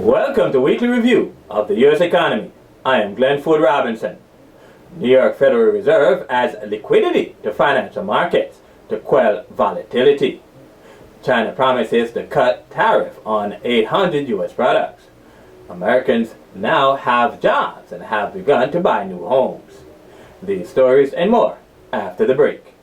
Welcome to Weekly Review of the U.S. Economy. I am Glenn Ford Robinson. New York Federal Reserve adds liquidity to financial markets to quell volatility. China promises to cut tariff on 800 U.S. products. Americans now have jobs and have begun to buy new homes. These stories and more after the break.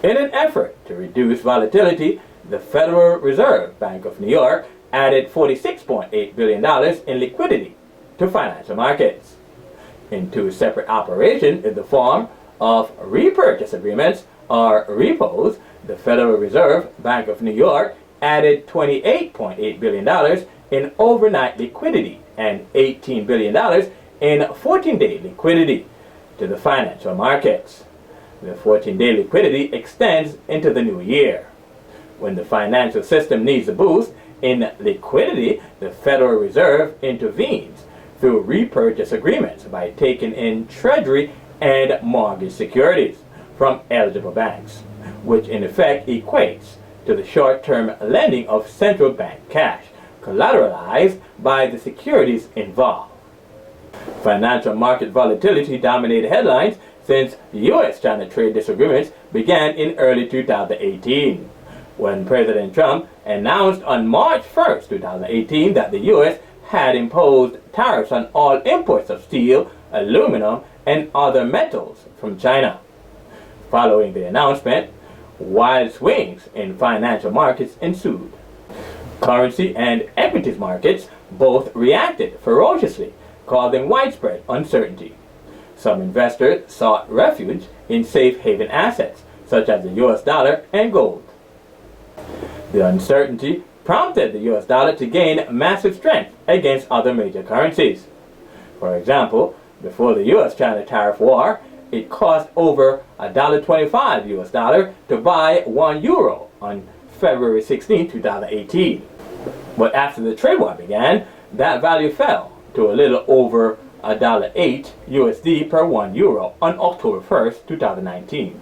In an effort to reduce volatility, the Federal Reserve Bank of New York added $46.8 billion in liquidity to financial markets. In two separate operations in the form of repurchase agreements or repos, the Federal Reserve Bank of New York added $28.8 billion in overnight liquidity and $18 billion in 14-day liquidity to the financial markets. The 14-day liquidity extends into the new year. When the financial system needs a boost in liquidity, the Federal Reserve intervenes through repurchase agreements by taking in Treasury and mortgage securities from eligible banks, which in effect equates to the short-term lending of central bank cash, collateralized by the securities involved. Financial market volatility dominated headlines since U.S.-China trade disagreements began in early 2018, when President Trump announced on March 1, 2018 that the U.S. had imposed tariffs on all imports of steel, aluminum, and other metals from China. Following the announcement, wild swings in financial markets ensued. Currency and equities markets both reacted ferociously, causing widespread uncertainty. Some investors sought refuge in safe haven assets, such as the US dollar and gold. The uncertainty prompted the US dollar to gain massive strength against other major currencies. For example, before the US-China tariff war, it cost over $1.25 US dollar to buy 1 euro on February 16, 2018. But after the trade war began, that value fell to a little over $1.08 USD per 1 euro on October 1, 2019.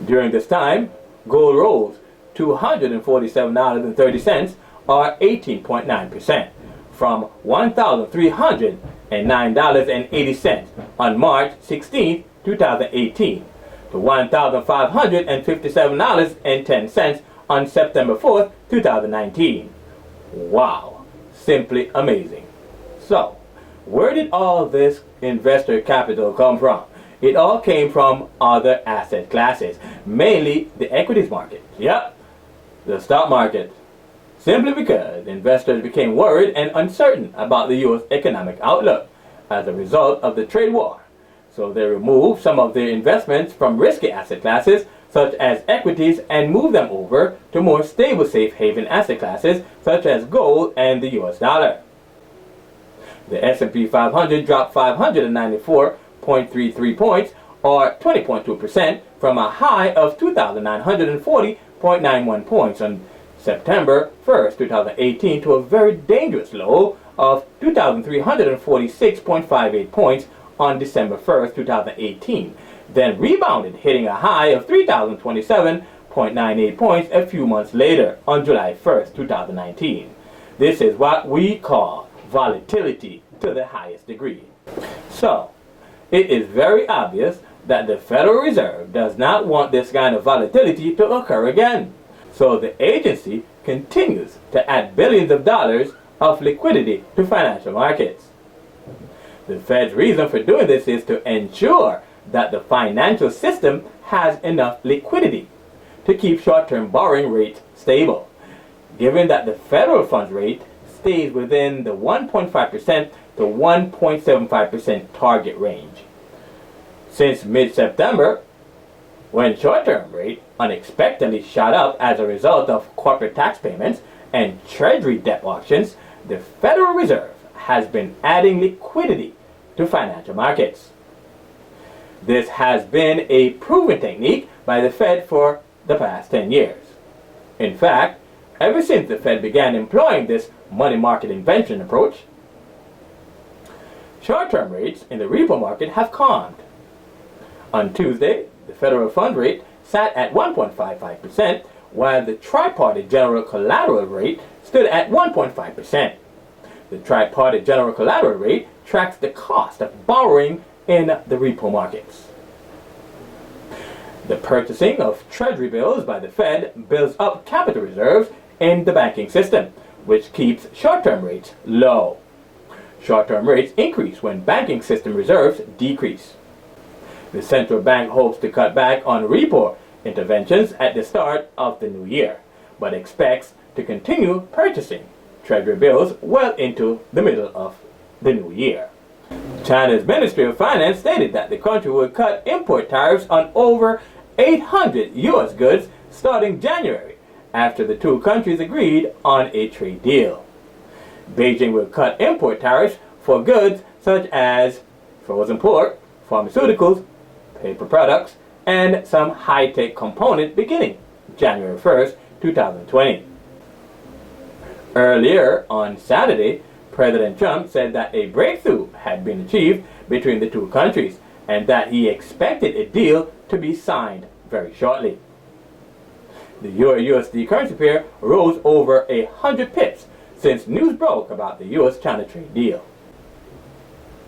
During this time, gold rose $247.30 or 18.9% from $1,309.80 on March 16, 2018 to $1,557.10 on September 4, 2019. Wow, simply amazing. So, where did all this investor capital come from? It all came from other asset classes, mainly the equities market. Yep, the stock market. Simply because investors became worried and uncertain about the U.S. economic outlook as a result of the trade war. So they removed some of their investments from risky asset classes such as equities and moved them over to more stable safe haven asset classes such as gold and the U.S. dollar. The S&P 500 dropped 594.33 points, or 20.2%, from a high of 2,940.91 points on September 1, 2018 to a very dangerous low of 2,346.58 points on December 1, 2018, then rebounded, hitting a high of 3,027.98 points a few months later on July 1, 2019. This is what we call volatility to the highest degree. So, it is very obvious that the Federal Reserve does not want this kind of volatility to occur again. So the agency continues to add billions of dollars of liquidity to financial markets. The Fed's reason for doing this is to ensure that the financial system has enough liquidity to keep short-term borrowing rates stable, given that the federal funds rate stays within the 1.5% to 1.75% target range. Since mid-September, when short-term rate unexpectedly shot up as a result of corporate tax payments and Treasury debt auctions, the Federal Reserve has been adding liquidity to financial markets. This has been a proven technique by the Fed for the past 10 years. In fact, ever since the Fed began employing this money market invention approach, short-term rates in the repo market have calmed. On Tuesday, the federal fund rate sat at 1.55%, while the tripartite general collateral rate stood at 1.5%. The tripartite general collateral rate tracks the cost of borrowing in the repo markets. The purchasing of Treasury bills by the Fed builds up capital reserves in the banking system, which keeps short-term rates low. Short-term rates increase when banking system reserves decrease. The central bank hopes to cut back on repo interventions at the start of the new year, but expects to continue purchasing Treasury bills well into the middle of the new year. China's Ministry of Finance stated that the country would cut import tariffs on over 800 U.S. goods starting January, after the two countries agreed on a trade deal. Beijing will cut import tariffs for goods such as frozen pork, pharmaceuticals, paper products, and some high-tech components beginning January 1st, 2020. Earlier on Saturday, President Trump said that a breakthrough had been achieved between the two countries and that he expected a deal to be signed very shortly. The Euro-USD currency pair rose over 100 pips since news broke about the U.S.-China trade deal.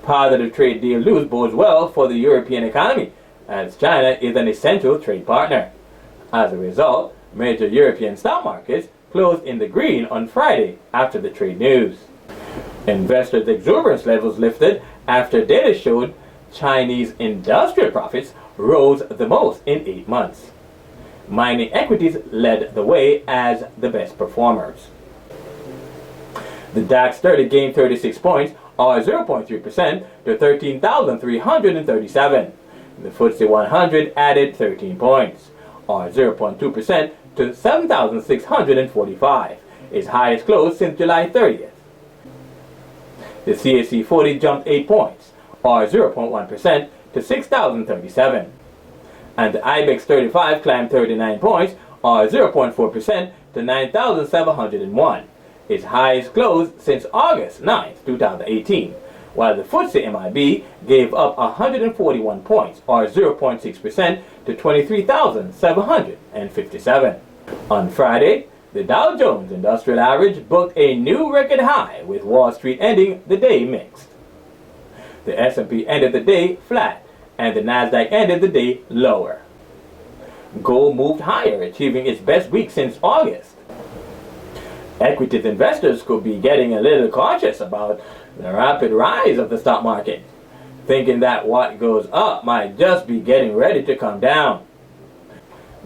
Positive trade deal news bodes well for the European economy, as China is an essential trade partner. As a result, major European stock markets closed in the green on Friday after the trade news. Investors' exuberance levels lifted after data showed Chinese industrial profits rose the most in 8 months. Mining equities led the way as the best performers. The DAX 30 gained 36 points, or 0.3%, to 13,337. The FTSE 100 added 13 points, or 0.2%, to 7,645, its highest close since July 30th. The CAC 40 jumped 8 points, or 0.1%, to 6,037. And the IBEX 35 climbed 39 points, or 0.4%, to 9,701, its highest close since August 9th, 2018, while the FTSE MIB gave up 141 points, or 0.6%, to 23,757. On Friday, the Dow Jones Industrial Average booked a new record high, with Wall Street ending the day mixed. The S&P ended the day flat, and the Nasdaq ended the day lower. Gold moved higher, achieving its best week since August. Equities investors could be getting a little cautious about the rapid rise of the stock market, thinking that what goes up might just be getting ready to come down.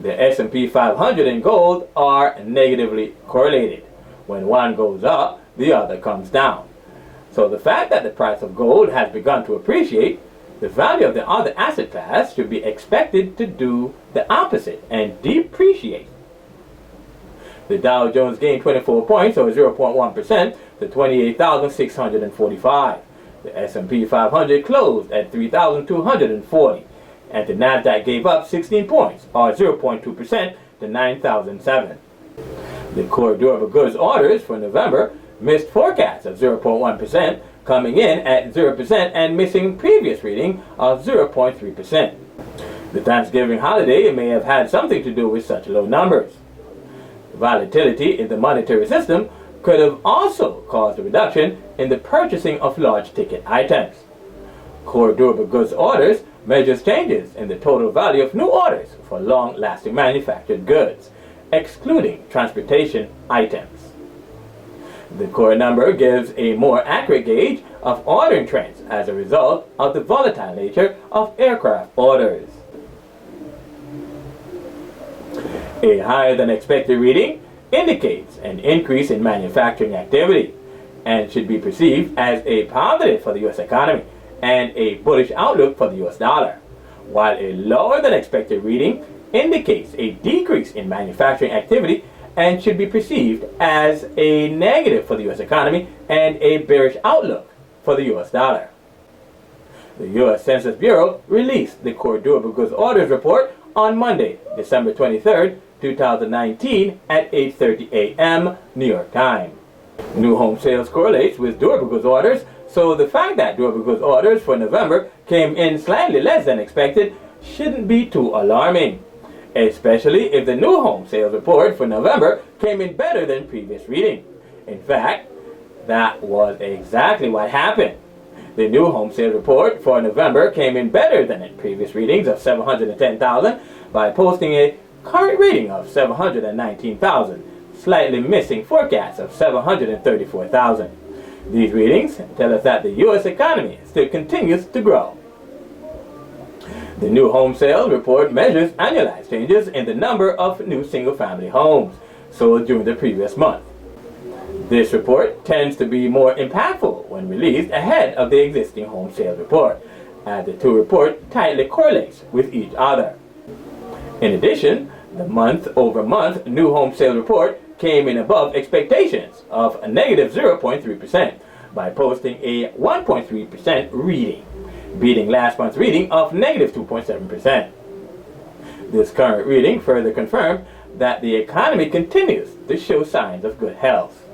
The S&P 500 and gold are negatively correlated. When one goes up, the other comes down. So the fact that the price of gold has begun to appreciate, the value of the other asset class should be expected to do the opposite and depreciate. The Dow Jones gained 24 points, or 0.1%, to 28,645. The S&P 500 closed at 3,240, and the Nasdaq gave up 16 points, or 0.2%, to 9,007. The core durable goods orders for November missed forecasts of 0.1%, coming in at 0% and missing previous reading of 0.3%. The Thanksgiving holiday may have had something to do with such low numbers. Volatility in the monetary system could have also caused a reduction in the purchasing of large ticket items. Core durable goods orders measures changes in the total value of new orders for long-lasting manufactured goods, excluding transportation items. The core number gives a more accurate gauge of ordering trends as a result of the volatile nature of aircraft orders. A higher than expected reading indicates an increase in manufacturing activity and should be perceived as a positive for the U.S. economy and a bullish outlook for the U.S. dollar, while a lower than expected reading indicates a decrease in manufacturing activity and should be perceived as a negative for the U.S. economy and a bearish outlook for the U.S. dollar. The U.S. Census Bureau released the core durable goods orders report on Monday, December 23, 2019 at 8:30 a.m. New York time. New home sales correlates with durable goods orders, so the fact that durable goods orders for November came in slightly less than expected shouldn't be too alarming, especially if the new home sales report for November came in better than previous reading. In fact, that was exactly what happened. The new home sales report for November came in better than in previous readings of 710,000 by posting a current reading of 719,000, slightly missing forecasts of 734,000. These readings tell us that the U.S. economy still continues to grow. The new home sales report measures annualized changes in the number of new single-family homes sold during the previous month. This report tends to be more impactful when released ahead of the existing home sales report, as the two reports tightly correlate with each other. In addition, the month-over-month new home sales report came in above expectations of a negative 0.3% by posting a 1.3% reading, beating last month's reading of negative 2.7%. This current reading further confirmed that the economy continues to show signs of good health.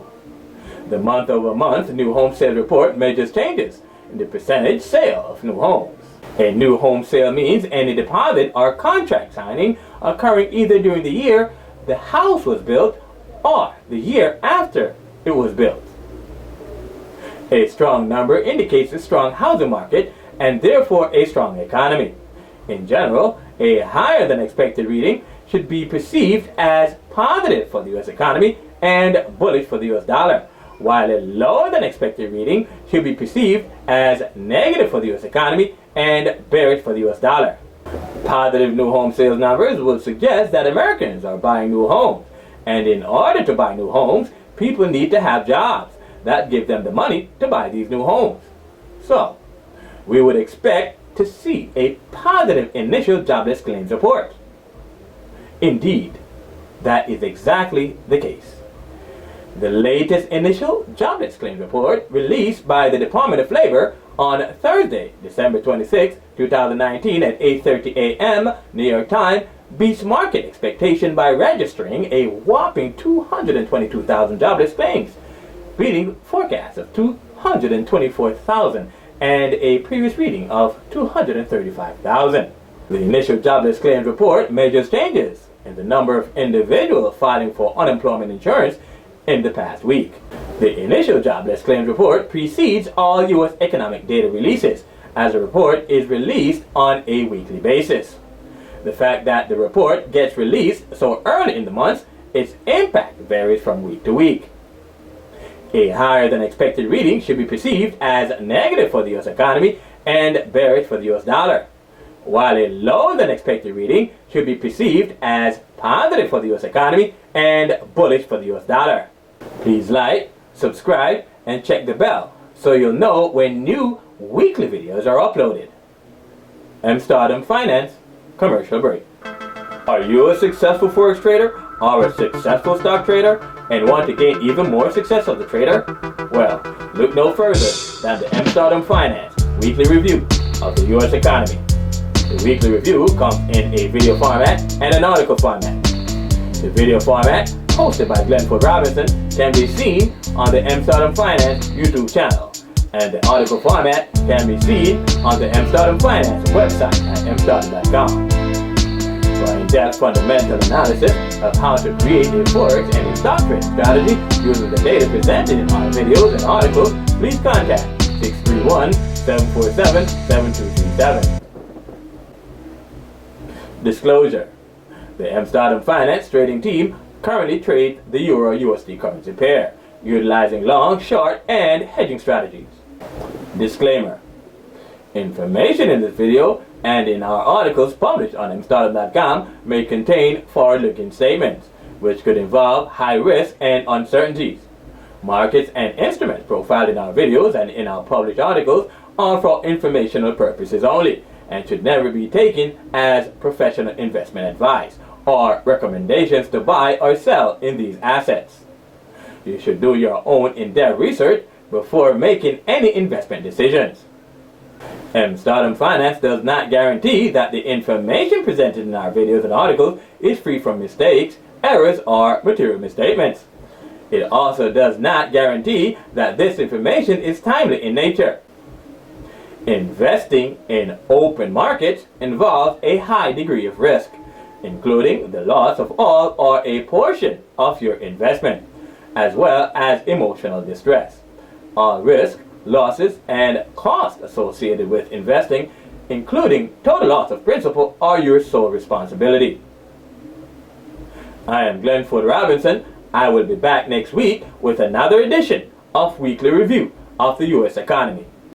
The month-over-month new home sales report measures changes in the percentage sale of new homes. A new home sale means any deposit or contract signing occurring either during the year the house was built or the year after it was built. A strong number indicates a strong housing market and therefore a strong economy. In general, a higher than expected reading should be perceived as positive for the U.S. economy and bullish for the U.S. dollar, while a lower than expected reading should be perceived as negative for the U.S. economy and bearish for the U.S. dollar. Positive new home sales numbers will suggest that Americans are buying new homes, and in order to buy new homes, people need to have jobs that give them the money to buy these new homes. So, we would expect to see a positive initial jobless claims report. Indeed, that is exactly the case. The latest initial jobless claims report released by the Department of Labor on Thursday, December 26, 2019 at 8:30 a.m. New York time beats market expectation by registering a whopping 222,000 jobless claims, beating forecasts of 224,000 and a previous reading of 235,000. The initial jobless claims report measures changes in the number of individuals filing for unemployment insurance in the past week. The initial jobless claims report precedes all U.S. economic data releases, as the report is released on a weekly basis. The fact that the report gets released so early in the month, its impact varies from week to week. A higher than expected reading should be perceived as negative for the U.S. economy and bearish for the U.S. dollar, while a lower than expected reading should be perceived as positive for the U.S. economy and bullish for the U.S. dollar. Please like, subscribe, and check the bell so you'll know when new weekly videos are uploaded. Stardom Finance commercial break. Are you a successful forex trader or a successful stock trader and want to gain even more success as a trader? Well, look no further than the Stardom Finance weekly review of the U.S. economy. The weekly review comes in a video format and an article format. The video format, hosted by Glenford Robinson, can be seen on the Stardom Finance YouTube channel, and the article format can be seen on the Stardom Finance website at mstardom.com. For in-depth fundamental analysis of how to create a forex and stock trading strategy using the data presented in our videos and articles, please contact 631-747-7237. Disclosure: the Amsterdam Finance trading team currently trades the Euro-USD currency pair, utilizing long, short, and hedging strategies. Disclaimer: information in this video and in our articles published on amsterdam.com may contain forward-looking statements, which could involve high risk and uncertainties. Markets and instruments profiled in our videos and in our published articles are for informational purposes only and should never be taken as professional investment advice or recommendations to buy or sell in these assets. You should do your own in-depth research before making any investment decisions. Amsterdam Finance does not guarantee that the information presented in our videos and articles is free from mistakes, errors, or material misstatements. It also does not guarantee that this information is timely in nature. Investing in open markets involves a high degree of risk, including the loss of all or a portion of your investment, as well as emotional distress. All risk, losses, and costs associated with investing, including total loss of principal, are your sole responsibility. I am Glenford Robinson. I will be back next week with another edition of Weekly Review of the U.S. Economy.